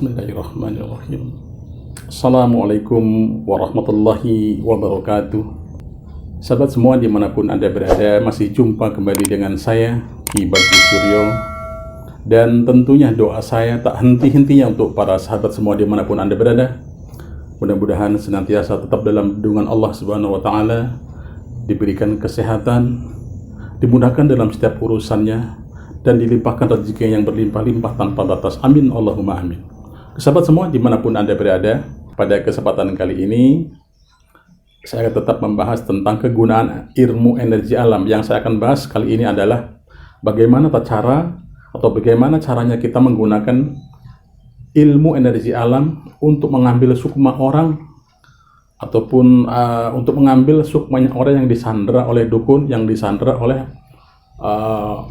Bismillahirrahmanirrahim. Assalamualaikum warahmatullahi wabarakatuh. Sahabat semua dimanapun Anda berada, masih jumpa kembali dengan saya, Ki Bagus Suryo. Dan tentunya doa saya tak henti-hentinya untuk para sahabat semua dimanapun Anda berada. Mudah-mudahan senantiasa tetap dalam lindungan Allah Subhanahu wa Ta'ala, diberikan kesehatan, dimudahkan dalam setiap urusannya, dan dilimpahkan rezeki yang berlimpah-limpah tanpa batas. Amin Allahumma amin. Sahabat semua dimanapun Anda berada, pada kesempatan kali ini saya akan tetap membahas tentang kegunaan ilmu energi alam. Yang saya akan bahas kali ini adalah bagaimana bagaimana caranya kita menggunakan ilmu energi alam untuk mengambil sukma orang, ataupun untuk mengambil sukmanya orang yang disandera oleh dukun, yang disandera oleh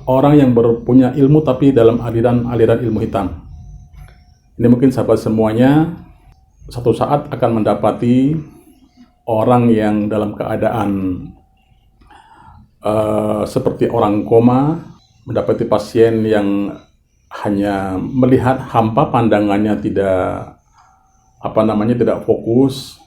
orang yang berpunya ilmu tapi dalam aliran ilmu hitam. Ini mungkin sahabat semuanya satu saat akan mendapati orang yang dalam keadaan seperti orang koma, mendapati pasien yang hanya melihat hampa, pandangannya tidak tidak fokus.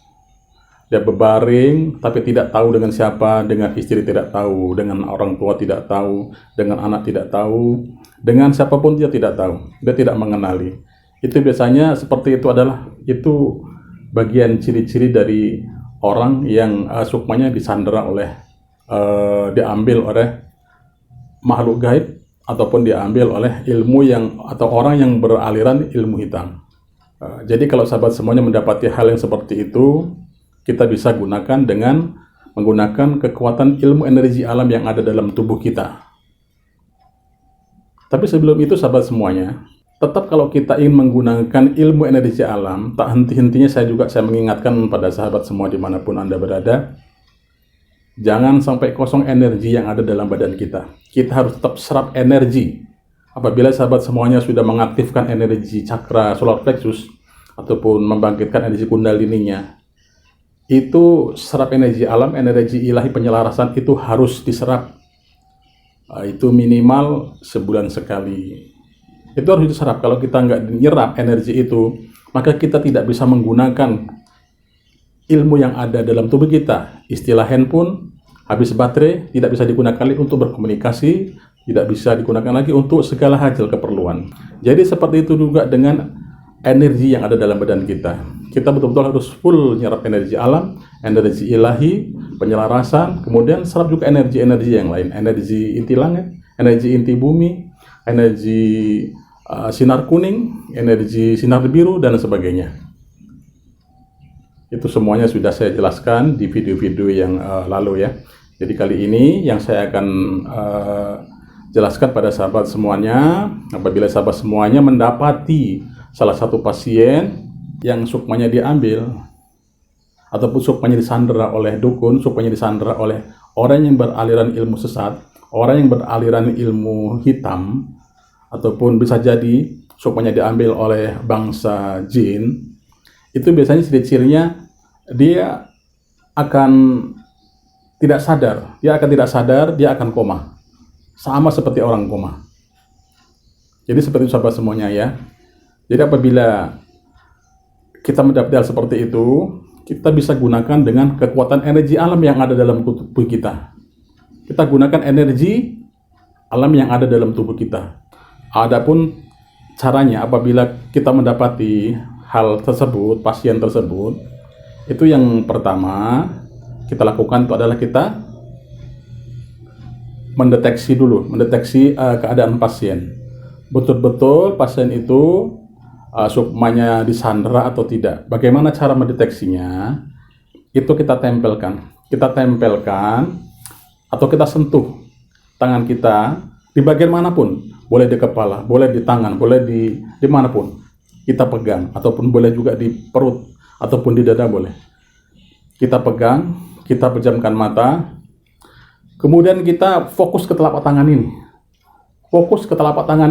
Dia berbaring tapi tidak tahu dengan siapa, dengan istri tidak tahu, dengan orang tua tidak tahu, dengan anak tidak tahu, dengan siapapun dia tidak tahu, dia tidak mengenali. Itu biasanya seperti itu bagian ciri-ciri dari orang yang sukmanya disandera diambil oleh makhluk gaib, ataupun diambil oleh ilmu atau orang yang beraliran ilmu hitam. Jadi kalau sahabat semuanya mendapati hal yang seperti itu, kita bisa gunakan dengan menggunakan kekuatan ilmu energi alam yang ada dalam tubuh kita. Tapi sebelum itu sahabat semuanya, tetap kalau kita ingin menggunakan ilmu energi alam, tak henti-hentinya saya mengingatkan pada sahabat semua dimanapun Anda berada, jangan sampai kosong energi yang ada dalam badan kita. Kita harus tetap serap energi. Apabila sahabat semuanya sudah mengaktifkan energi cakra solar plexus, ataupun membangkitkan energi kundalininya, itu serap energi alam, energi ilahi penyelarasan itu harus diserap. Itu minimal sebulan sekali. Itu harus diserap. Kalau kita nggak menyerap energi itu, maka kita tidak bisa menggunakan ilmu yang ada dalam tubuh kita. Istilah handphone, habis baterai, tidak bisa digunakan lagi untuk berkomunikasi, tidak bisa digunakan lagi untuk segala hal keperluan. Jadi seperti itu juga dengan energi yang ada dalam badan kita. Kita betul-betul harus full nyerap energi alam, energi ilahi, penyelarasan, kemudian serap juga energi-energi yang lain, energi inti langit, energi inti bumi, energi sinar kuning, energi sinar biru, dan sebagainya. Itu semuanya sudah saya jelaskan di video-video yang lalu ya. Jadi kali ini yang saya akan jelaskan pada sahabat semuanya, apabila sahabat semuanya mendapati salah satu pasien yang sukmanya diambil, ataupun sukmanya disandera oleh dukun, sukmanya disandera oleh orang yang beraliran ilmu sesat, orang yang beraliran ilmu hitam, ataupun bisa jadi sukmanya diambil oleh bangsa jin, itu biasanya ciri-cirinya dia akan tidak sadar, dia akan koma, sama seperti orang koma. Jadi seperti itu sahabat semuanya ya. Jadi apabila kita mendapat hal seperti itu, kita bisa gunakan dengan kekuatan energi alam yang ada dalam tubuh kita. Kita gunakan energi alam yang ada dalam tubuh kita. Adapun caranya apabila kita mendapati hal tersebut, pasien tersebut, itu yang pertama kita lakukan itu adalah kita mendeteksi keadaan pasien. Betul-betul pasien itu sukmanya disandera atau tidak. Bagaimana cara mendeteksinya? Itu kita tempelkan atau kita sentuh tangan kita di bagian manapun, boleh di kepala, boleh di tangan, boleh di manapun. Kita pegang, ataupun boleh juga di perut ataupun di dada boleh. Kita pegang, kita pejamkan mata, kemudian kita fokus ke telapak tangan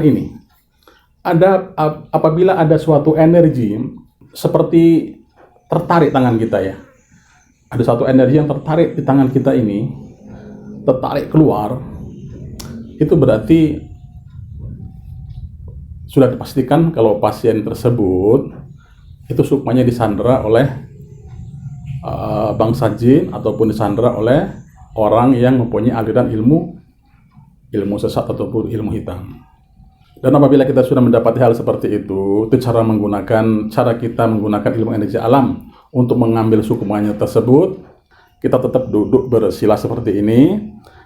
ini. Apabila ada suatu energi seperti tertarik tangan kita ya, ada suatu energi yang tertarik di tangan kita ini, tertarik keluar, itu berarti sudah dipastikan kalau pasien tersebut itu sukmanya disandera oleh bangsa jin ataupun disandera oleh orang yang mempunyai aliran ilmu sesat ataupun ilmu hitam. Dan apabila kita sudah mendapati hal seperti itu cara kita menggunakan ilmu energi alam untuk mengambil sukmanya tersebut. Kita tetap duduk bersila seperti ini,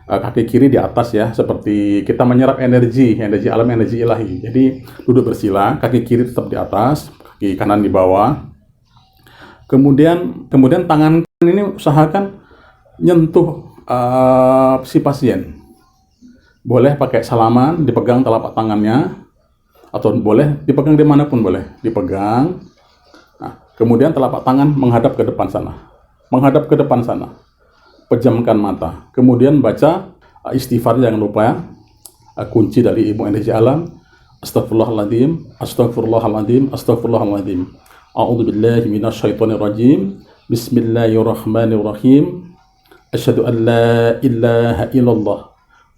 kaki kiri di atas ya, seperti kita menyerap energi alam, energi ilahi. Jadi duduk bersila, kaki kiri tetap di atas, kaki kanan di bawah. Kemudian tangan ini usahakan nyentuh si pasien. Boleh pakai salaman, dipegang telapak tangannya, atau boleh dipegang dimanapun boleh, dipegang. Nah, kemudian telapak tangan menghadap ke depan sana. Pejamkan mata. Kemudian baca istighfar, jangan lupa ya. Kunci dari ilmu energi alam. Astagfirullahaladzim, astagfirullahaladzim, astagfirullahaladzim. A'udzubillahi minasyaitonirrajim. Bismillahirrahmanirrahim. Asyhadu an la ilaha illallah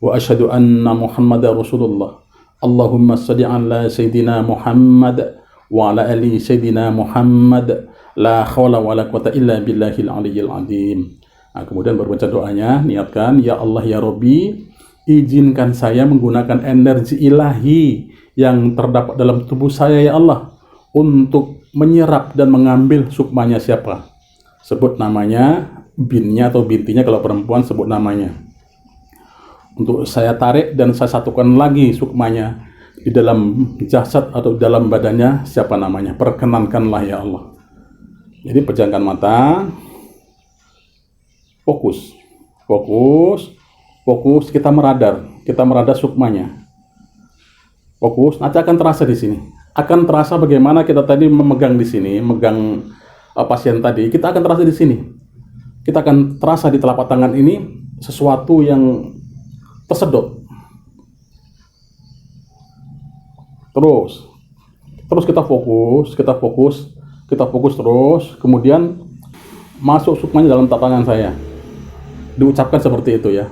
wa asyhadu anna Muhammadar Rasulullah. Allahumma shalli ala Sayyidina Muhammad wa ala ali Sayyidina Muhammad. La khawla wa la quwata illa billahil aliyyil azim. Nah, kemudian berbaca doanya, niatkan, ya Allah ya Rabbi, izinkan saya menggunakan energi ilahi yang terdapat dalam tubuh saya ya Allah untuk menyerap dan mengambil sukmanya siapa. Sebut namanya, binnya atau bintinya kalau perempuan sebut namanya. Untuk saya tarik dan saya satukan lagi sukmanya di dalam jasad atau dalam badannya, siapa namanya, perkenankanlah ya Allah. Jadi pejamkan mata, fokus, kita meradar sukmanya. Fokus, nanti akan terasa di sini. Akan terasa bagaimana kita tadi memegang di sini, megang pasien tadi, kita akan terasa di sini. Kita akan terasa di telapak tangan ini sesuatu yang tersedot. Terus kita fokus terus, kemudian masuk sukmanya dalam telapak tangan saya. Diucapkan seperti itu ya.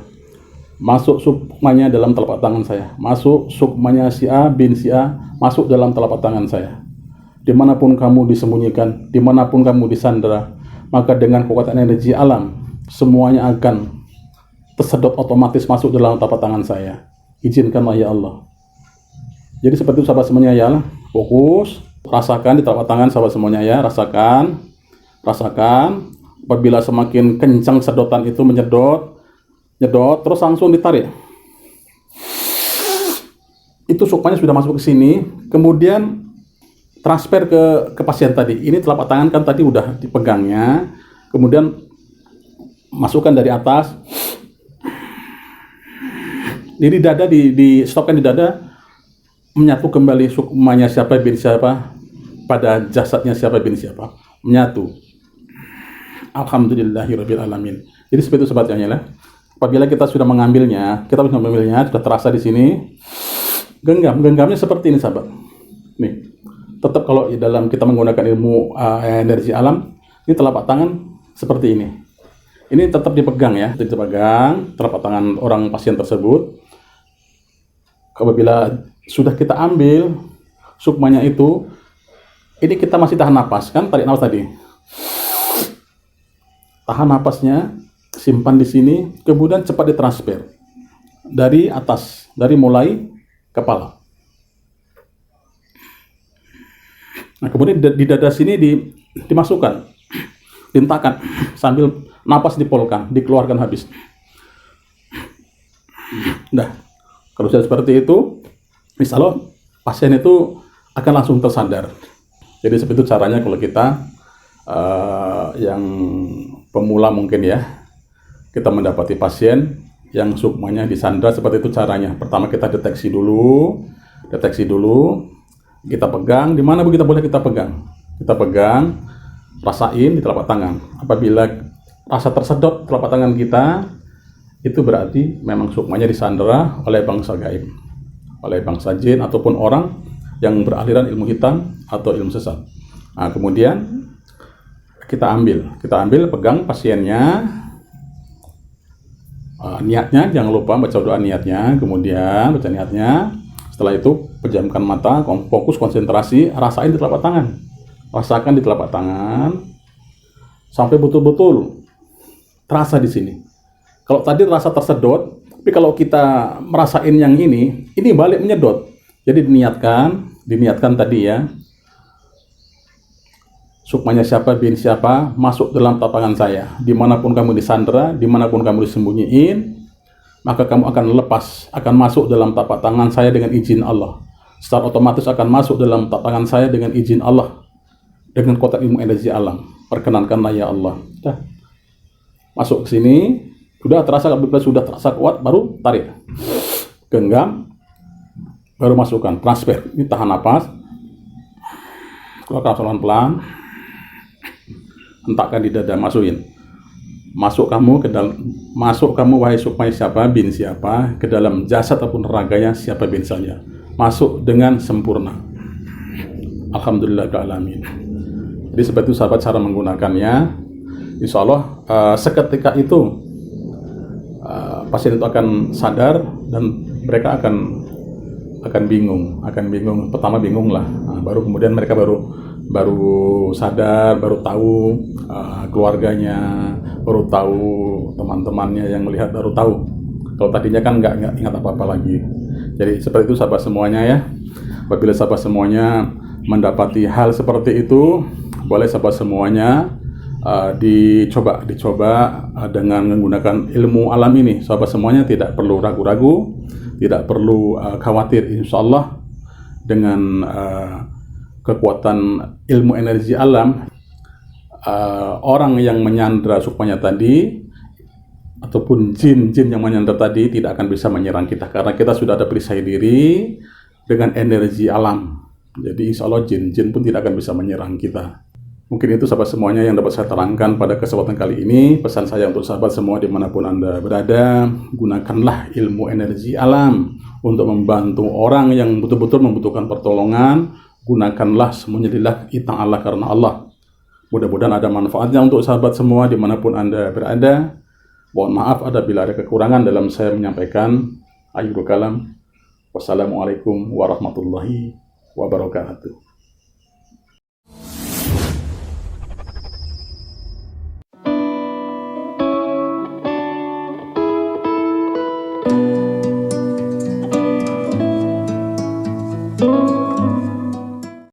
Masuk sukmanya dalam telapak tangan saya. Masuk sukmanya si A bin si A, masuk dalam telapak tangan saya. Dimanapun kamu disembunyikan, dimanapun kamu disandera, maka dengan kekuatan energi alam, semuanya akan tersedot otomatis masuk dalam telapak tangan saya. Izinkanlah ya Allah. Jadi seperti itu sahabat semuanya ya. Fokus, rasakan di telapak tangan sahabat semuanya ya. Rasakan. Apabila semakin kencang sedotan itu menyedot, terus langsung ditarik. Itu sukmanya sudah masuk ke sini. Kemudian transfer ke pasien tadi. Ini telapak tangan kan tadi udah dipegangnya. Kemudian masukkan dari atas. Di dada, di stopkan di dada, menyatu kembali sukmanya siapa bin siapa pada jasadnya siapa bin siapa, menyatu. Alhamdulillahirabbil alamin. Jadi seperti itu sobatnya ya. Apabila kita sudah mengambilnya, sudah terasa di sini. Genggamnya seperti ini sahabat. Nih, tetap kalau dalam kita menggunakan ilmu energi alam, ini telapak tangan seperti ini. Ini tetap dipegang ya, dipegang telapak tangan orang pasien tersebut. Apabila sudah kita ambil sukmanya itu, ini kita masih tahan napas kan, tarik napas tadi. Tahan napasnya, simpan di sini, kemudian cepat ditransfer dari atas, dari mulai kepala. Nah, kemudian di dada sini dimasukkan, dihentakkan sambil napas dipolkan, dikeluarkan habis. Nah, kalau sudah seperti itu, insya Allah pasien itu akan langsung tersandar. Jadi seperti itu caranya kalau kita yang pemula mungkin ya, kita mendapati pasien yang sukmanya disandra, seperti itu caranya. Pertama kita deteksi dulu, kita pegang, di mana kita boleh kita pegang, rasain di telapak tangan. Apabila rasa tersedot telapak tangan kita, itu berarti memang sukmanya disandera oleh bangsa gaib, oleh bangsa jin ataupun orang yang beraliran ilmu hitam atau ilmu sesat. Nah, kemudian kita ambil, pegang pasiennya, niatnya jangan lupa baca doa niatnya, kemudian baca niatnya. Setelah itu pejamkan mata, fokus konsentrasi, rasain di telapak tangan. Rasakan di telapak tangan sampai betul-betul terasa di sini. Kalau tadi rasa tersedot, tapi kalau kita merasain yang ini balik menyedot. Jadi diniatkan tadi ya. Sukmanya siapa bin siapa masuk dalam tapangan saya. Dimanapun kamu disandera, dimanapun kamu disembunyiin, maka kamu akan lepas, akan masuk dalam tapak tangan saya dengan izin Allah. Secara otomatis akan masuk dalam tapangan saya dengan izin Allah. Dengan kotak ilmu energi alam. Perkenankanlah ya Allah. Dah. Masuk ke sini, sudah terasa kuat, baru tarik. Genggam, baru masukkan, transfer. Ini tahan napas. Keluarkan pelan-pelan. Hentakkan di dada, masukin. Masuk kamu wahai sukmanya siapa bin siapa ke dalam jasad ataupun raganya siapa bin saja. Masuk dengan sempurna. Alhamdulillahirrahmanirrahim. Jadi seperti itu sahabat cara menggunakannya. Insya Allah seketika itu pasien itu akan sadar dan mereka akan bingung. Pertama bingung lah. Baru kemudian mereka baru sadar, baru tahu keluarganya, baru tahu teman-temannya yang melihat, baru tahu. Kalau tadinya kan nggak ingat apa-apa lagi. Jadi seperti itu sahabat semuanya ya. Apabila sahabat semuanya mendapati hal seperti itu, boleh sahabat semuanya dicoba dengan menggunakan ilmu alam ini. Sahabat semuanya tidak perlu ragu-ragu, tidak perlu khawatir. Insya Allah dengan kekuatan ilmu energi alam, orang yang menyandra sukmanya tadi ataupun jin-jin yang menyandra tadi tidak akan bisa menyerang kita karena kita sudah ada perisai diri dengan energi alam. Jadi insya Allah jin-jin pun tidak akan bisa menyerang kita. Mungkin itu sahabat semuanya yang dapat saya terangkan pada kesempatan kali ini. Pesan saya untuk sahabat semua dimanapun Anda berada, gunakanlah ilmu energi alam untuk membantu orang yang betul-betul membutuhkan pertolongan. Gunakanlah semuanya lillah itang Allah karena Allah. Mudah-mudahan ada manfaatnya untuk sahabat semua dimanapun Anda berada. Mohon maaf apabila ada kekurangan dalam saya menyampaikan. Akhirul kalam. Wassalamualaikum warahmatullahi wabarakatuh.